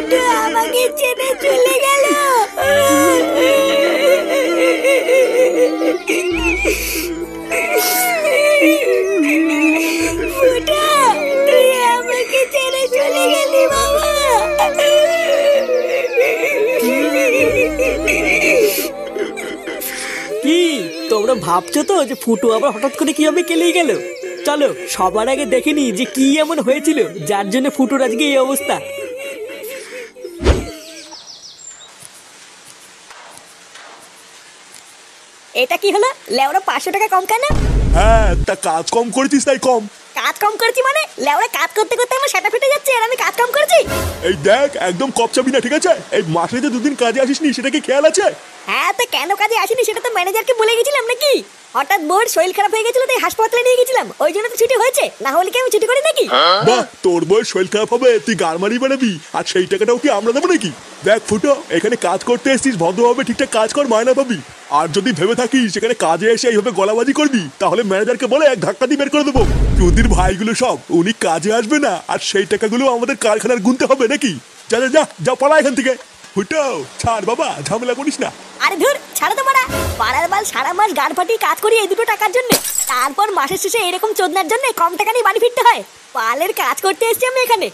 ফুটো আমাকে ছেড়ে চলে গেল। ফুটো তুই আমাকে ছেড়ে চলে গেলি বাবা। কি তোমরা ভাবছো তো যে ফুটো আবার হঠাৎ করে কিভাবে কেলেই গেল? চলো সবার আগে দেখে নি যে কি এমন হয়েছিল যার জন্য ফুটোর আজকে এই অবস্থা। এটা কি হলো? লেওরা 500 টাকা কম কেন? হ্যাঁ, তা কাজ কম করেছিস তাই কম। কাজ কম করেছি মানে? লেওরা কাজ করতে করতে আমার সেটা ফেটে যাচ্ছে আর আমি কাজ কম করেছি? এই দেখ, একদম কপচাবি না, ঠিক আছে? এই মাসে যে দুদিন কাজে আসিসনি সেটা কি খেয়াল আছে? হ্যাঁ, তো কেন কাজে আসিনি সেটা তো ম্যানেজারকে বলে গেছিলাম নাকি? হঠাৎ বোর শরীর খারাপ হয়ে গেছিল তাই হাসপাতালে নিয়ে গেছিলাম, ওই জন্য তো ছুটি হয়েছে, না হলে কি আমি ছুটি করি নাকি? বাহ, তোর বউয়ের শরীর খারাপ হবে তুই গারমারি বানাবি আর সেই টাকাটাও কি আমরা দেবো নাকি? দেখ ফুটো, এখানে কাজ করতে এসেছিস, ভদ্রভাবে ঠিকঠাক কাজ কর, মায়না পাবি। আর যদি ভেবে থাকিস সেখানে কাজে এসে এইভাবে গলাবাজি করবি তাহলে ম্যানেজারকে বলে এক ধাক্কা দিয়ে বের করে দেবো। চুদির ভাইগুলো সব উনি কাজে আসবে না আর সেই টাকাগুলো আমাদের কারখানার গুনতে হবে নাকি? যা যা যা যা, পালা এখান থেকে। ফুটো ছাড় বাবা, ঝামেলা করিস না। আরে ধুর, ছাড়ো তো মারা। পাড়ার বাল সারা মাস গাড় ফাটিয়ে কাজ করি এই দুটো টাকার জন্য, তারপর মাসের শেষে এরকম চোদনার জন্য কম টাকা নিয়ে বাড়ি ফিরতে হয়। পালের কাজ করতে এসেছি আমি এখানে।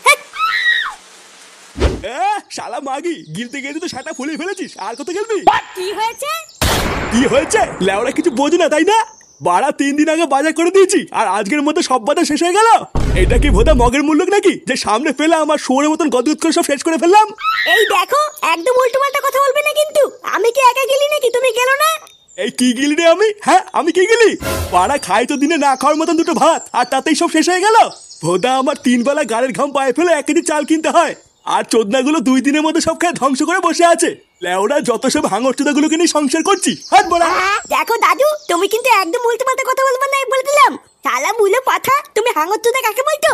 শালা মাগি, গিলতে গিয়ে তো সেটা ফুলে ফেলেছিস, আর কত গেলবি? কি হয়েছে? কি হয়েছে? লেওরা কিছু বোঝে না তাই না? বাড়া 3 দিন আগে বাজার করে দিয়েছি আর আজকের মধ্যে সব বাজার শেষ হয়ে গেল। এটা কি ভোদা মগের মূল্য নাকি যে সামনে ফেলা আমার শোরের মতন গদগদ করে সব শেষ করে ফেললাম? এই দেখো, একদম উল্টো পাল্টা কথা বলবে না কিন্তু। আমি কি একা গেলি নাকি? তুমি গেলো না? এই কি গিলি রে আমি? হ্যাঁ, আমি কি গিলি? বাড়া খাই তো দিনে না খাওয়ার মতন দুটো ভাত আর তাতেই সব শেষ হয়ে গেল। ভোদা আমার 3 বেলা গাড়ির ঘাম পায়ে ফেলে 1 কেজি চাল কিনতে হয় আর চোদনাগুলো 2 দিনের মধ্যে সব খেয়ে ধ্বংস করে বসে আছে। লেওরা যত সব হাঙর চোদাগুলোকে নিয়ে সংসার করছি, হাত বড়া। দেখো দাদু, তুমি কিন্তু একদম উল্টো পাল্টা কথা বলবে না, বলে দিলাম। শালা বুলো পাঠা, তুমি হাঙর চোদা কাকে বলতো?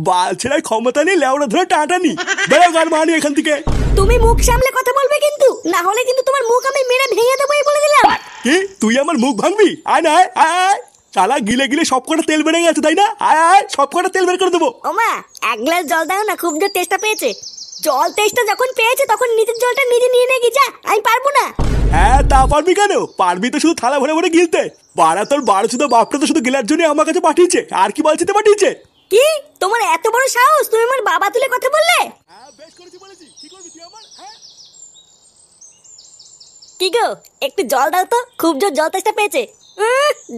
বাল ছেড়ার ক্ষমতা নেই, লেওরা ধরে টাটানি। বেরো গার মানি এখান থেকে। তুমি মুখ সামলে কথা বলবে কিন্তু, না হলে কিন্তু তোমার মুখ আমি মেরে ভেঙে দেবো, বলে দিলাম। কি তুই আমার মুখ ভাঙবি? আয় না, আয়। শালা গিলে গিলে সব কটা তেল বেড়ে গেছে তাই না? আয়, সব কটা তেল বের করে দেবো। ওমা, 1 গ্লাস জল দাও না, খুব জোর তেষ্টা পেয়েছে। জল তেষ্টা যখন পেয়েছে তখন নিজের জলটা নিজে নিয়ে নে গিয়ে, যা। আমি পারবো না। হ্যাঁ, তা পারবি কেন? পারবি তো শুধু থালা ভরে ভরে গিলতে। বাড়া তোর বারো শুধু বাপটা তো শুধু গিলার জন্য আমার কাছে পাঠিয়েছে, আর কি বলছিতে পাঠিয়েছে? কি তোমার এত বড় সাহস? তুমি আমার বাবা তুলে কথা বললে? হ্যাঁ, বেশ করেছি বলেছি। কি করবি তুই আমার? হ্যাঁ, কি গো, একটু জল দাও তো, খুব জোর জল তেষ্টা পেয়েছে।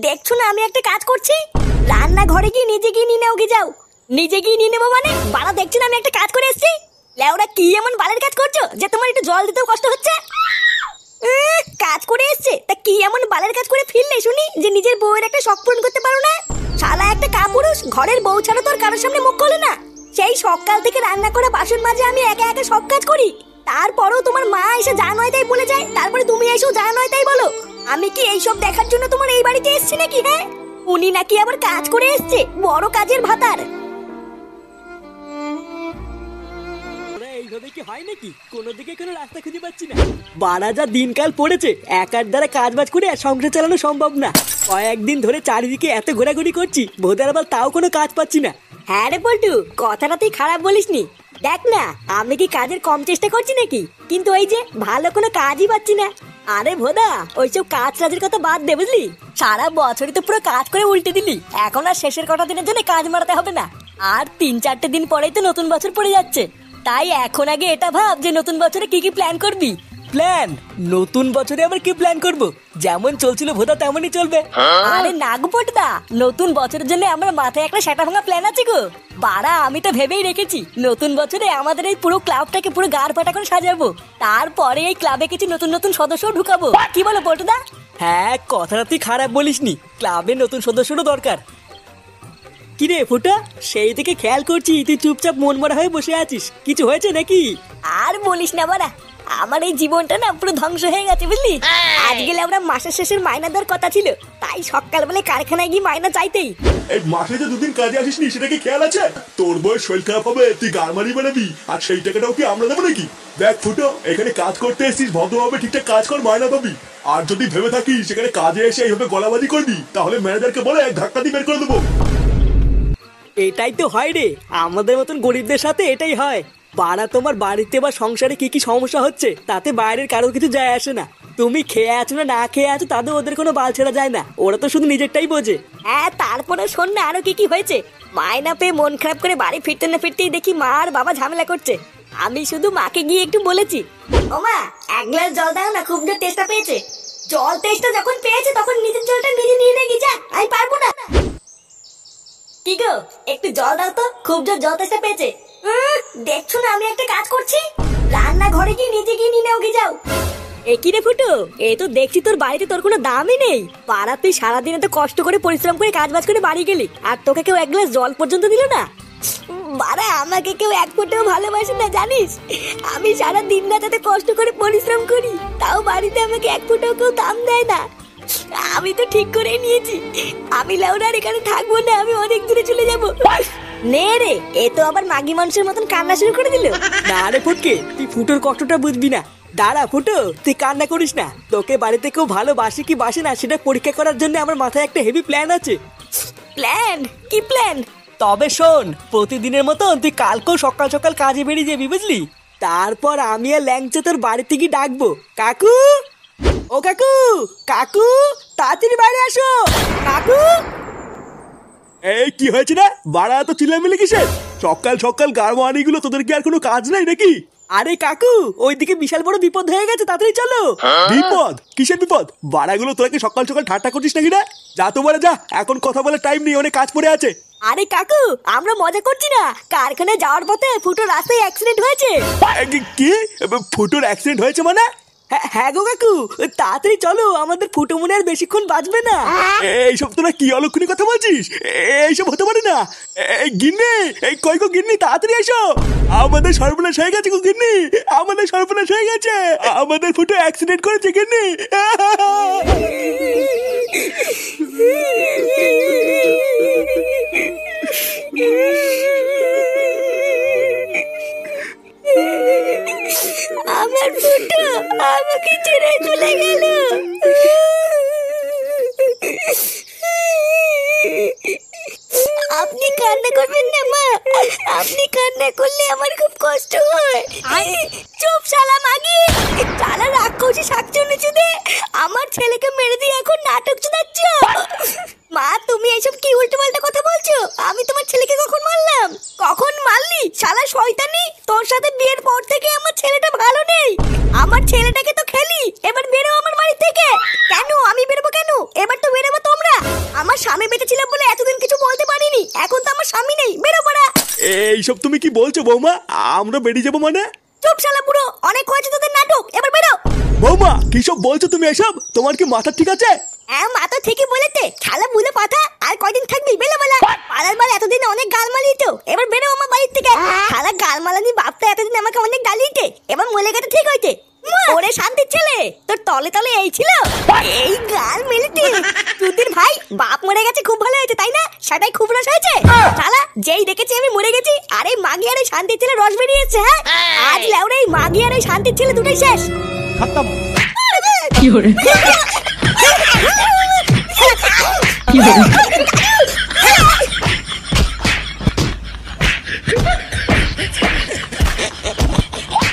দেখছো না আমি একটা কাজ করছি? রান্না ঘরে গিয়ে নিজে গিয়ে নিয়ে নাও, গিয়ে যাও। নিজে গিয়ে নিয়ে নেবো মানে? বাড়া দেখছো না আমি একটা কাজ করে এসেছি? লেওরা কি এমন বালের কাজ করছো যে তোমার একটু জল দিতেও কষ্ট হচ্ছে? কাজ করে এসছে তা কি এমন বালের কাজ করে ফিরলে শুনি যে নিজের বউয়ের একটা শখ পূরণ করতে পারো না? শালা একটা কাপুরুষ, ঘরের বউ ছাড়া তোর কারোর সামনে মুখ খোলে না। সেই সকাল থেকে রান্না করা বাসন মাজে আমি একা একা সব কাজ করি, তারপরেও তোমার মা এসে যা নয় তাই বলে যায়, তারপরে তুমি এসেও যা নয় তাই বলো। আমি কি এইসব দেখার জন্য তোমার এই বাড়িতে এসেছি নাকি? হ্যাঁ, উনি নাকি আবার কাজ করে এসছে, বড় কাজের ভাতার। এইভাবে কি হয় নাকি? কোনো দিকে কোনো রাস্তা খুঁজে পাচ্ছি না। বাড়া যা দিনকাল পড়েছে, একার দ্বারা কাজ বাজ করে আর সংসার চালানো সম্ভব না। কয়েকদিন ধরে চারিদিকে এত ঘোরাঘুরি করছি, ভোদার আবার তাও কোনো কাজ পাচ্ছি না। হ্যাঁ রে পল্টু, কথাটা তুই খারাপ বলিসনি। দেখ না, আমি কি কাজের কম চেষ্টা করছি নাকি? কিন্তু ওই যে ভালো কোনো কাজই পাচ্ছি না। আরে ভোদা, ওইসব কাজ কাজের কথা বাদ দে, বুঝলি? সারা বছরই তো পুরো কাজ করে উল্টে দিলি, এখন আর শেষের কটা দিনের জন্য কাজ মারাতে হবে না। আর 3-4টে দিন পরেই তো নতুন বছর পড়ে যাচ্ছে, তাই এখন আগে এটা ভাব যে নতুন বছরে কি কি প্ল্যান করবি। প্ল্যান? নতুন বছরে আবার কি প্ল্যান করব? যেমন চলছিল ভোদা তেমনই চলবে। আরে নাগপটদা, নতুন বছরের জন্য আমার মাথায় একটা সেটা ভাঙা প্ল্যান আছে গো। বাড়া আমি তো ভেবেই রেখেছি নতুন বছরে আমাদের এই পুরো ক্লাবটাকে পুরো গাড় ফাটা করে সাজাবো, তারপরে এই ক্লাবে কিছু নতুন নতুন সদস্য ঢুকাবো। কি বলো পটদা? হ্যাঁ, কথাটা তুই খারাপ বলিসনি, ক্লাবে নতুন সদস্যরও দরকার। কিরে ফুটা, সেই থেকে খেয়াল করছি তুই চুপচাপ মন মরা হয়ে বসে আছিস, কিছু হয়েছে নাকি? আর বলিস না বাড়া, আমার এই জীবনটা না পুরো ধ্বংস হয়ে গেছে, বুঝলি? আজ গেলে আমরা মাসের শেষের মাইনা দেওয়ার কথা ছিল, তাই সকালবেলায় কারখানায় গিয়ে মাইনা চাইতেই। এই মাসে যে 2 দিন কাজে আসিসনি সেটা কি খেয়াল আছে? তোর বউয়ের শরীর খারাপ হবে তুই গারমারি বানাবি আর সেই টাকাটাও কি আমরা দেবো নাকি? দেখ ফুটো, এখানে কাজ করতে এসেছিস, ভদ্রভাবে ঠিকঠাক কাজ কর, মায়না পাবি। আর যদি ভেবে থাকিস সেখানে কাজে এসে এইভাবে গলাবাজি করবি তাহলে ম্যানেজারকে বলে এক ধাক্কা দিয়ে বের করে দেবো। এটাই তো হয় রে, আমাদের মতন গরিবদের সাথে এটাই হয়। বাড়া তোমার বাড়িতে বা সংসারে কি কি সমস্যা হচ্ছে তাতে বাইরের কারোর কিছু যায় আসে না। তুমি খেয়ে আছো না খেয়ে আছো তাতে ওদের কোনো বাল ছেড়া যায় না, ওরা তো শুধু নিজেরটাই বোঝে। হ্যাঁ, তারপরে শোন না আরো কি কি হয়েছে। মায়না পেয়ে মন খারাপ করে বাড়ি ফিরতে না ফিরতেই দেখি মা আর বাবা ঝামেলা করছে। আমি শুধু মাকে গিয়ে একটু বলেছি, ও মা এক গ্লাস জল দাও না, খুব জোর তেষ্টা পেয়েছে। জল তেষ্টা যখন পেয়েছে তখন নিজের জলটা নিজে নিয়ে নে যা, আমি পারবো না। কি গো একটু জল দাও তো, খুব জোর জল তেষ্টা পেয়েছে। দেখছো না আমি একটা কাজ করছি, রান্না ঘরে গিয়ে নিজে গিয়ে নিয়ে নাও গে যাও। একই রে ফুটো, এ তো দেখছি তোর বাড়িতে তোর কোনো দামই নেই। পাড়া তুই সারাদিন এত কষ্ট করে পরিশ্রম করে কাজ বাজ করে বাড়ি গেলি, আর তোকে কেউ এক গ্লাস জল পর্যন্ত দিল না। বাড়া আমাকে কেউ এক ফোঁটাও ভালোবাসে না জানিস। আমি সারা দিন রাত এত কষ্ট করে পরিশ্রম করি, তাও বাড়িতে আমাকে এক ফোঁটাও কেউ দাম দেয় না। আমি তো ঠিক করে নিয়েছি, আমি লাউডার এখানে থাকবো না, আমি অনেক দূরে চলে যাবো। নে রে, এ তো আবার মাগি মানুষের মতন কান্না শুরু করে দিল। না রে ফটকে, তুই ফুটোর কষ্টটা বুঝবি না। দাঁড়া ফুটো, তুই কান্না করিস না। তোকে বাড়িতে কেউ ভালোবাসে কি বাসে না সেটা পরীক্ষা করার জন্য আমার মাথায় একটা হেভি প্ল্যান আছে। প্ল্যান? কি প্ল্যান? তবে শোন, প্রতিদিনের মতন তুই কালকেও সকাল সকাল কাজে বেরিয়ে যাবি বুঝলি। তারপর আমি আর ল্যাংচা তোর বাড়িতে গিয়ে ডাকবো, কাকু ও কাকু, কাকু তাড়াতাড়ি বাইরে আসো কাকু। এই কি হয়েছে না বাড়া, তো চিল্লামিল্লি কিসের? সকাল সকাল গাড়মানি গুলো, তোদের কি আর কোনো কাজ নাই নাকি? আরে কাকু, ওইদিকে বিশাল বড় বিপদ হয়ে গেছে, তাড়াতাড়ি চলো। বিপদ? কিসের বিপদ? বাড়াগুলো তোরা কি সকাল সকাল ঠাট্টা করছিস নাকি? না যা তো বলে যা, এখন কথা বলার টাইম নেই, অনেক কাজ পড়ে আছে। আরে কাকু আমরা মজা করছি না, কারখানায় যাওয়ার পথে ফুটো রাস্তায় অ্যাক্সিডেন্ট হয়েছে। কি ফুটোর অ্যাক্সিডেন্ট হয়েছে মানে? হ্যাঁ গো কাকু, তাড়াতাড়ি চলো, আমাদের ফুটো মনে আর বেশিক্ষণ বাঁচবে না। এইসব তোরা কি অলক্ষণী কথা বলছিস? এইসব হতে পারে না। এই গিন্নি, এই কই গো গিন্নি, তাড়াতাড়ি এসো। আমাদের সর্বনাশ হয়ে গেছে গো গিন্নি, আমাদের সর্বনাশ হয়ে গেছে। আমাদের ফুটো অ্যাক্সিডেন্ট করেছে গিন্নি। আমার ফুটো আমাকে ছেড়ে চলে গেল। আপনি কান্না করবেন না মা, আপনি কান্না করলে আমার খুব কষ্ট হয়। চুপ শালা মাগি, শালা রাক্ষসী শাকচুন্নি চুদে, আমার ছেলেকে মেরে দিয়ে এখন নাটক শোনাচ্ছ। মা তুমি এইসব কি উল্টোপাল্টা কথা বলছো? আমি তোমার ছেলেকে কখন মারলাম? কখন মারলি শালা শয়তানি? তোর সাথে বিয়ের পর থেকে আমার ছেলেটা ভালো নেই। আমার ছেলেটাকে তো খেলি, এবার বেরো আমার বাড়ি থেকে। কেন আমি বেরোবো কেন? এবার তো বেরোবো তোমরা। আমার স্বামী বেঁচে ছিল বলে এতদিন কিছু বলতে পারিনি, এখন তো আমার স্বামী নেই, বেরো পড়া। এইসব তুমি কি বলছো বৌমা? আমরা বেরিয়ে যাবো মানে? চুপ শালা বুড়ো, অনেক হয়েছে তোদের নাটক, এবার বেরো। বৌমা কি সব বলছো তুমি এসব? তোমার কি মাথা ঠিক আছে? হ্যাঁ মা তো ঠিকই বলেছে, শালা বুলে পাঠা, আর কয়দিন থাকবি বেলা বেলা? পাড়ার বার এতদিন অনেক গাল মালিয়ে তো, এবার বেরো আমার বাড়ির থেকে। শালা গাল মালানি বাপটা এতদিন আমাকে অনেক গালিতে, এবার মলে গেছে ঠিক হইতে। ওরে শান্তির ছেলে, তোর তলে তলে এই ছিল, এই গাল মেলিতে। তুদির ভাই বাপ মরে গেছে খুব ভালো হয়েছে তাই না? সেটাই খুব রস হয়েছে। শালা যেই দেখেছি আমি মরে গেছি, আর এই মাগি আর এই শান্তির ছেলে রস বেরিয়েছে। হ্যাঁ আজ লেওরে এই মাগি আর এই শান্তির ছেলে দুটোই শেষ। খতম। কি হরে